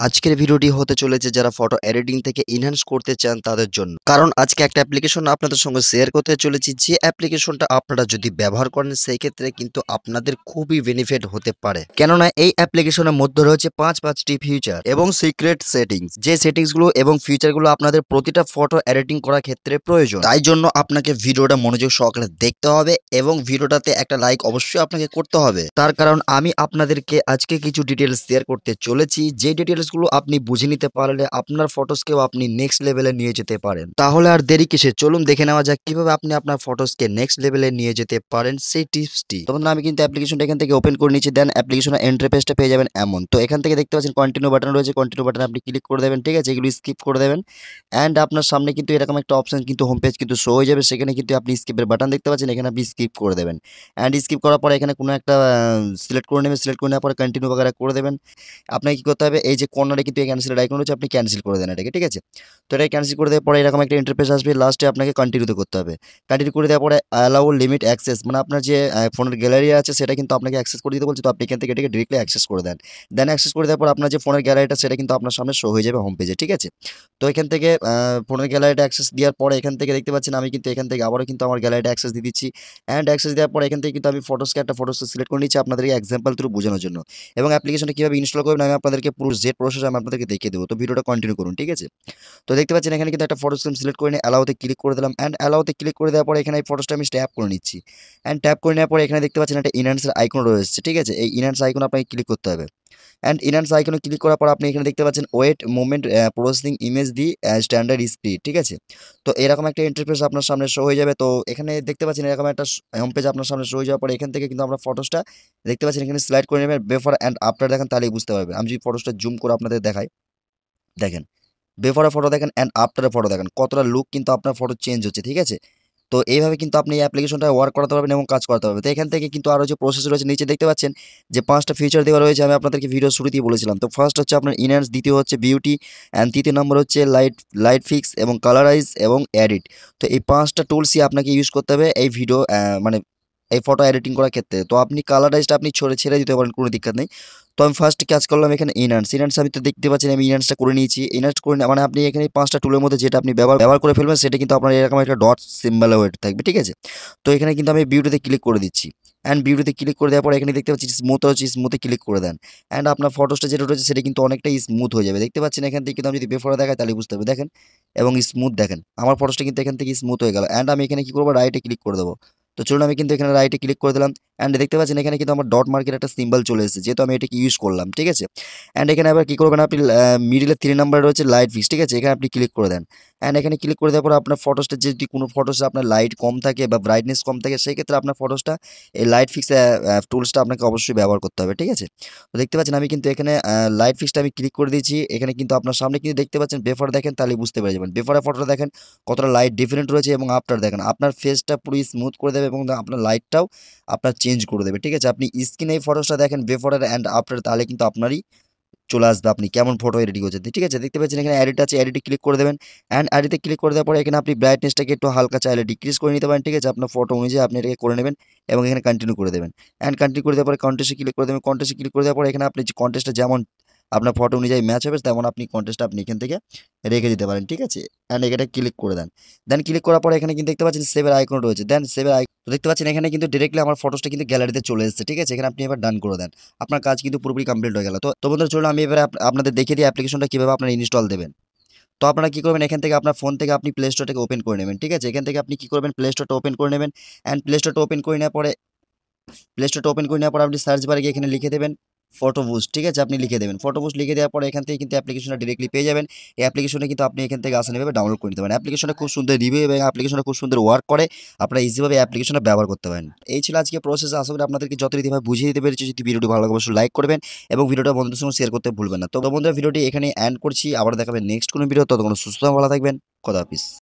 আজকের ভিডিওটি হতে চলেছে যারা ফটো এডিটিং থেকে এনহ্যান্স করতে চান তাদের জন্য। কারণ আজকে একটা অ্যাপ্লিকেশন আপনাদের সঙ্গে শেয়ার করতে চলেছি, যে অ্যাপ্লিকেশনটা আপনারা যদি ব্যবহার করেন সেই ক্ষেত্রে কিন্তু আপনাদের খুবই বেনিফিট হতে পারে। কেননা এই অ্যাপ্লিকেশনের মধ্যে রয়েছে পাঁচটি ফিচার এবং সিক্রেট সেটিংস, যে সেটিংসগুলো এবং ফিচারগুলো আপনাদের প্রতিটা ফটো এডিটিং করার ক্ষেত্রে প্রয়োজন। তাই জন্য আপনাকে ভিডিওটা মনোযোগ সহকারে দেখতে হবে এবং ভিডিওটাতে একটা লাইক অবশ্যই আপনাকে করতে হবে। তার কারণ আমি আপনাদেরকে আজকে কিছু ডিটেলস শেয়ার করতে চলেছি, যে ডিটেলসগুলো আপনি বুঝে নিতে পারলে আপনার ফটোসকেও আপনি নেক্সট লেভেলে নিয়ে যেতে পারেন। তাহলে আর দেরি কিসে, চলুন দেখে নেওয়া যাক কিভাবে আপনি আপনার ফটোসকে নেক্সট লেভেলে নিয়ে যেতে পারেন সেই টিপসটি। তো বন্ধুরা, আমি কিন্তু অ্যাপ্লিকেশনটা এখান থেকে ওপেন করে নিচ্ছি। দেন অ্যাপ্লিকেশনের এন্ট্রি পেজটা পেয়ে যাবেন এমন। তো এখান থেকে দেখতে পাচ্ছেন কন্টিনিউ বাটন রয়েছে, কন্টিনিউ বাটনে আপনি ক্লিক করে দেবেন, ঠিক আছে, এগুলো স্কিপ করে দেবেন। অ্যান্ড আপনার সামনে কিন্তু এরকম একটা অপশন কিন্তু হোম পেজ কিন্তু শো হয়ে যাবে, সেখানে কিন্তু আপনি স্কিপের বাটন দেখতে পাচ্ছেন, এখানে আপনি স্কিপ করে দেবেন। অ্যান্ড স্কিপ করার পরে এখানে কোনো একটা সিলেক্ট করে নেবেন, সিলেক্ট করে নেওয়ার পরে কন্টিনিউ বাগেরা করে দেবেন। আপনাকে কি করতে হবে, এই যে কর্নারে কিন্তু এই ক্যান্সেলের আইকন রয়েছে, আপনি ক্যান্সেল করে দেন এটাকে, ঠিক আছে। তো এটা ক্যান্সেল করে দেওয়ার পরে এরকম একটা ইন্টারফেস আসবে, লাস্টে আপনাকে কন্টিনিউতে করতে হবে। কন্টিনিউ করে দেওয়ার পরে অ্যালাউ লিমিট অ্যাক্সেস, মানে আপনার যে ফোনের গ্যালারি আছে সেটা কিন্তু আপনাকে অ্যাক্সেস করে দিতে বলছে, তো আপনি এখান থেকে এটাকে ডিরেক্টলি অ্যাক্সেস করে দেন। দেন অ্যাক্সেস করে দেওয়ার পর আপনার যে ফোনের গ্যালারিটা সেটা কিন্তু আপনার সামনে শো হয়ে যাবে হোম পেজে, ঠিক আছে। তো এখান থেকে ফোনের গ্যালারিটা অ্যাক্সেস দেওয়ার পরে এখান থেকে দেখতে পাচ্ছেন আমি কিন্তু এখান থেকে আবারও কিন্তু আমার গ্যালারিটা অ্যাক্সেস দিয়ে দিচ্ছি। অ্যান্ড অ্যাক্সেস দেওয়ার পরে এখান থেকে কিন্তু আমি একটা ফটোসকে সিলেক্ট করে নিচ্ছি আপনাদেরকে এক্সাম্পল থ্রু বোঝানোর জন্য। এবং অ্যাপ্লিকেশনটা কীভাবে ইনস্টল করবেন আমি আপনাদেরকে পুরো জেড প্রসেস আমি আপনাদেরকে দেখিয়ে দেবো। তো ভিডিওটা কন্টিনিউ করুন, ঠিক আছে। তো দেখতে পাচ্ছেন এখানে কিন্তু একটা ফটোস আমি সিলেক্ট করে নিয়ে অ্যালাউতে ক্লিক করে দিলাম। অ্যান্ড অ্যালাউতে ক্লিক করে দেওয়ার পরে এখানে এই ফটোসটা আমি ট্যাপ করে নিচ্ছি। অ্যান্ড ট্যাপ করে নেওয়ার পরে এখানে দেখতে পাচ্ছেন একটা ইনহ্যান্সের আইকন রয়েছে, ঠিক আছে। এই ইনহ্যান্স আইকন আপনাকে ক্লিক করতে হবে। অ্যান্ড ইনহ্যান্স আইকনে ক্লিক করার পর আপনি এখানে দেখতে পাচ্ছেন ওয়েট মুভমেন্ট প্রসেসিং ইমেজ দি স্ট্যান্ডার্ড স্পিড, ঠিক আছে। তো এরকম একটা ইন্টারফেস আপনার সামনে শো হয়ে যাবে। তো এখানে দেখতে পাচ্ছেন এরকম একটা হোম পেজ আপনার সামনে শো হয়ে যাওয়ার পরে এখান থেকে কিন্তু আমরা ফটোসটা দেখতে পাচ্ছেন এখানে স্লাইড করে নেবেন, বিফোর অ্যান্ড আফটার দেখেন তাহলেই বুঝতে পারবেন। আমি যদি ফটোসটা জুম করে আপনাদের দেখাই, দেখেন বিফোরে ফটো দেখেন অ্যান্ড আফটারে ফটো দেখেন, কতটা লুক কিন্তু আপনার ফটো চেঞ্জ হচ্ছে, ঠিক আছে। তো এইভাবে কিন্তু আপনি এই অ্যাপ্লিকেশনটা ওয়ার্ক করাতে পারবেন এবং কাজ করাতে পারবেন। তো এখান থেকে কিন্তু আরও যে প্রসেস রয়েছে নিচে দেখতে পাচ্ছেন যে 5টা ফিচার দেওয়া রয়েছে, আমি আপনাদেরকে ভিডিও শুরুতেই বলেছিলাম। তো ফার্স্ট হচ্ছে আপনার ইনহ্যান্স, দ্বিতীয় হচ্ছে বিউটি, অ্যান্ড তৃতীয় নম্বর হচ্ছে লাইট লাইট ফিক্স এবং কালারাইজ এবং এডিট। তো এই 5টা টুলসই আপনাকে ইউজ করতে হবে এই ভিডিও মানে এই ফটো এডিটিং করার ক্ষেত্রে। তো আপনি কালারাইজটা আপনি ছেড়ে দিতে পারেন, কোনো দিক্কত নেই। তো আমি ফার্স্ট কাজ করলাম এখানে ইনহ্যান্স আমি তো দেখতে পাচ্ছেন আমি ইনহ্যান্সটা করে নিয়েছি। ইনহ্যান্স করে মানে আপনি এখানে 5টা টুলের মধ্যে যেটা আপনি ব্যবহার করে ফেলবেন সেটা কিন্তু আপনার এরকম একটা ডট সিম্বল ওয়েট থাকবে, ঠিক আছে। তো এখানে কিন্তু আমি বিউটিতে ক্লিক করে দিচ্ছি। অ্যান্ড বিউটিতে ক্লিক করে দেওয়ার পর এখানে দেখতে পাচ্ছি স্মুথ হচ্ছে, স্মুথে ক্লিক করে দেন। অ্যান্ড আপনার ফটোসটা যেটা রয়েছে সেটা কিন্তু অনেকটাই স্মুথ হয়ে যাবে, দেখতে পাচ্ছেন এখান থেকে কিন্তু আমি যদি বেফোরে দেখাই তাহলে বুঝতে হবে, দেখেন এবং স্মুথ দেখেন আমার ফটোসটা কিন্তু এখান থেকে স্মুথ হয়ে গেল। অ্যান্ড আমি এখানে কি করবো, রাইটে ক্লিক করে দেবো। তো চলুন আমি কিন্তু এখানে রাইটে ক্লিক করে দিলাম। অ্যান্ড দেখতে পাচ্ছেন এখানে কিন্তু আমার ডট মার্কের একটা সিম্বল চলে এসেছে, যেহেতু আমি এটাকে ইউজ করলাম, ঠিক আছে। অ্যান্ড এখানে আবার কী করবেন, আপনি মিডিলে 3 নাম্বার রয়েছে লাইট ফিক্স, ঠিক আছে, এখানে আপনি ক্লিক করে দেন। অ্যান্ড এখানে ক্লিক করে দেওয়ার পর আপনার ফটোসটা যদি কোনো ফটোসে আপনার লাইট কম থাকে বা ব্রাইটনেস কম থাকে সেই ক্ষেত্রে আপনার ফটোসটা এই লাইট ফিক্স টুলসটা আপনাকে অবশ্যই ব্যবহার করতে হবে, ঠিক আছে। তো দেখতে পাচ্ছেন আমি কিন্তু এখানে লাইট ফিক্সটা আমি ক্লিক করে দিয়েছি। এখানে কিন্তু আপনার সামনে কিন্তু দেখতে পাচ্ছেন বেফোর দেখেন তাহলে বুঝতে পেরে যাবেন। বেফোরের ফটোটা দেখেন কতটা লাইট ডিফারেন্ট রয়েছে এবং আফটার দেখেন আপনার ফেসটা পুরো স্মুথ করে দেবে এবং আপনার লাইটটাও আপনার চেঞ্জ করে দেবে, ঠিক আছে। আপনি স্ক্রিনে এই ফটোসটা দেখেন বেফোরের অ্যান্ড আফটার, তাহলে কিন্তু আপনারই চলে আসবে আপনি কেমন ফটো এডিটিং করছেন, ঠিক আছে। দেখতে পাচ্ছেন এখানে এডিট আছে, এডিটে ক্লিক করে দেবেন। অ্যান্ড এডিটে ক্লিক করে দেওয়ার পরে এখানে আপনি ব্রাইটনেসটাকে একটু হালকা চাইলে ডিক্রিজ করে নিতে পারেন, ঠিক আছে। আপনার ফটো অনুযায়ী আপনি এটাকে করে নেবেন এবং এখানে কন্টিনিউ করে দেবেন। অ্যান্ড কন্টিনিউ করে দেওয়ার পরে কন্টেস্টে ক্লিক করে দেবেন। কন্টেস্টে ক্লিক করে দেওয়ার পরে এখানে আপনি যে কন্টেস্টটা যেমন আপনার ফটো অনুযায়ী ম্যাচ হবে তেমন আপনি কন্টেস্টটা আপনি এখান থেকে রেখে দিতে পারেন, ঠিক আছে। অ্যান্ড এটা ক্লিক করে দেন। দেন ক্লিক করার পরে এখানে কিন্তু দেখতে পাচ্ছেন সেভের আইকন রয়েছে। দেন সেভের আইকন দেখতে পাচ্ছেন এখানে কিন্তু ডিরেক্টলি আমার ফটোসটা কিন্তু গ্যালারিতে চলে এসেছে, ঠিক আছে। এখানে আপনি এবার ডান করে দেন, আপনার কাজ কিন্তু পুরোপুরি কমপ্লিট হয়ে গেল। তো বন্ধুরা চলুন আমি এবারে আপনাদের দেখিয়ে দিই অ্যাপ্লিকেশনটা কীভাবে আপনারা ইনস্টল দেবেন। তো আপনারা কী করবেন, এখান থেকে আপনার ফোন থেকে আপনি প্লে স্টোরটাকে ওপেন করে নেবেন, ঠিক আছে। এখান থেকে আপনি কী করবেন, প্লে স্টোরটা ওপেন করে নেবেন। অ্যান্ড প্লে স্টোরটা ওপেন করে নেওয়ার পর আপনি সার্চ বারে গিয়ে এখানে লিখে দেবেন ফটো বুস্ট, ঠিক আছে, আপনি লিখে দেবেন ফটো বুস্ট। লিখে দেওয়ার পরে এখান থেকে কিন্তু অ্যাপ্লিকেশনটা ডিরেক্টলি পেয়ে যাবেন। এই অ্যাপ্লিকেশনে কিন্তু আপনি এখান থেকে আসানিভাবে ডাউনলোড করে নিতে পারেন। অ্যাপ্লিকেশনটা খুব সুন্দর রিভিউ এবং অ্যাপ্লিকেশনটা খুব সুন্দর ওয়ার্ক করে, আপনারা ইজিভাবে অ্যাপ্লিকেশনটা ব্যবহার করতে পারেন। এই ছিল আজকে প্রসেস, আশা করি আপনাদেরকে যত রীতিভাবে বুঝিয়ে দিতে পেরেছি। যদি ভিডিওটি ভালো লাগে অবশ্যই লাইক করবেন এবং ভিডিওটা বন্ধুদের সঙ্গে শেয়ার করতে ভুলবেন না। তো বন্ধুরা ভিডিওটি এখানে এন্ড করছি, আবার দেখাবেন নেক্সট কোনো ভিডিও, ততক্ষণ সুস্থ ভালো থাকবেন, খোদা হাফিজ।